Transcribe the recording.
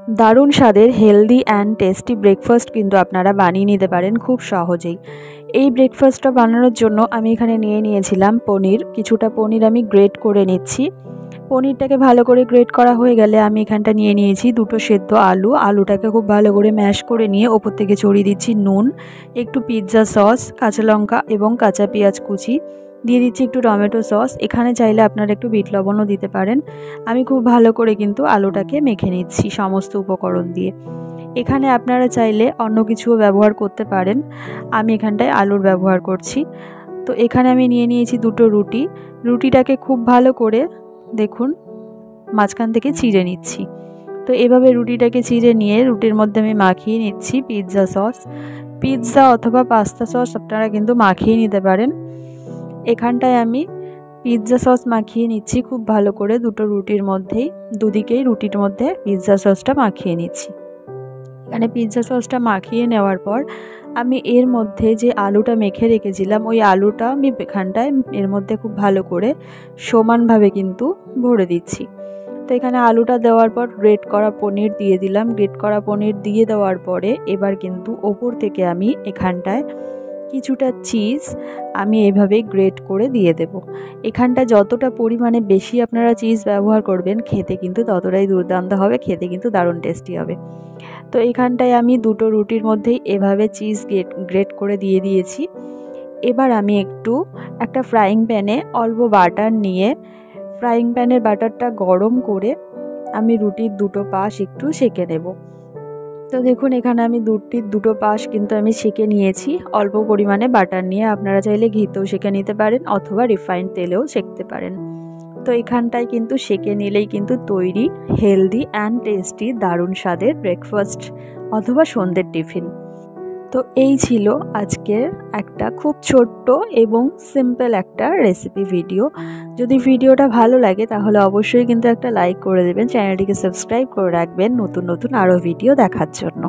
দারুণ স্বাদের healthy and tasty breakfast কিন্তু আপনারা বানিয়ে নিতে পারেন খুব সহজেই। এই ব্রেকফাস্টটা বানানোর জন্য আমি এখানে নিয়ে নিয়েছিলাম পনির। কিছুটা পনির আমি গ্রেট করে নিচ্ছি। পনিরটাকে ভালো করে গ্রেট করা হয়ে গেলে আমি এখানটা নিয়ে নিয়েছি দুটো সেদ্ধ আলু। আলুটাকে খুব ভালো করে ম্যাশ করে নিয়ে ওপর থেকে ছড়িয়ে দিচ্ছি নুন, একটু পিৎজা সস, কাঁচা লঙ্কা এবং কাঁচা পেঁয়াজ কুচি, দিয়ে দিচ্ছি একটু টমেটো সস। এখানে চাইলে আপনারা একটু বিট লবণও দিতে পারেন। আমি খুব ভালো করে কিন্তু আলুটাকে মেখে নিচ্ছি সমস্ত উপকরণ দিয়ে। এখানে আপনারা চাইলে অন্য কিছুও ব্যবহার করতে পারেন, আমি এখানটায় আলুর ব্যবহার করছি। তো এখানে আমি নিয়ে নিয়েছি দুটো রুটি। রুটিটাকে খুব ভালো করে দেখুন মাঝখান থেকে চিড়ে নিচ্ছি। তো এভাবে রুটিটাকে চিড়ে নিয়ে রুটির মধ্যে আমি মাখিয়ে নিচ্ছি পিৎজা সস। পিৎজা অথবা পাস্তা সস আপনারা কিন্তু মাখিয়ে নিতে পারেন। এখানটায় আমি পিৎজা সস মাখিয়ে নিচ্ছি খুব ভালো করে দুটো রুটির মধ্যেই, দুদিকেই রুটির মধ্যে পিৎজা সসটা মাখিয়ে নিচ্ছি। এখানে পিৎজা সসটা মাখিয়ে নেওয়ার পর আমি এর মধ্যে যে আলুটা মেখে রেখেছিলাম ওই আলুটা আমি এখানটায় এর মধ্যে খুব ভালো করে সমানভাবে কিন্তু ভরে দিচ্ছি। তো এখানে আলুটা দেওয়ার পর গ্রেট করা পনির দিয়ে দিলাম। গ্রেট করা পনির দিয়ে দেওয়ার পরে এবার কিন্তু ওপর থেকে আমি এখানটায় কিছুটা চিজ আমি এইভাবে গ্রেট করে দিয়ে দেব। এখানটা যতটা পরিমাণে বেশি আপনারা চিজ ব্যবহার করবেন খেতে কিন্তু ততটাই দুর্দান্ত হবে, খেতে কিন্তু দারুণ টেস্টি হবে। তো এখানটায় আমি দুটো রুটির মধ্যেই এভাবে চিজ গ্রেট করে দিয়ে দিয়েছি। এবার আমি একটা ফ্রাইং প্যানে অল্প বাটার নিয়ে ফ্রাইং প্যানের বাটারটা গরম করে আমি রুটির দুটো পাশ একটু সেঁকে নেব। তো দেখুন এখানে আমি রুটির দুটো পাশ কিন্তু আমি সেঁকে নিয়েছি অল্প পরিমাণে বাটার নিয়ে। আপনারা চাইলে ঘিতেও সেঁকে নিতে পারেন অথবা রিফাইন্ড তেলেও সেঁকতে পারেন। তো এখানটায় কিন্তু সেঁকে নিলেই কিন্তু তৈরি হেলদি অ্যান্ড টেস্টি দারুণ স্বাদের ব্রেকফাস্ট অথবা সন্ধ্যের টিফিন। তো এই ছিল আজকের একটা খুব ছোট্ট এবং সিম্পল একটা রেসিপি ভিডিও। যদি ভিডিওটা ভালো লাগে তাহলে অবশ্যই কিন্তু একটা লাইক করে দেবেন, চ্যানেলটিকে সাবস্ক্রাইব করে রাখবেন নতুন নতুন আরও ভিডিও দেখার জন্য।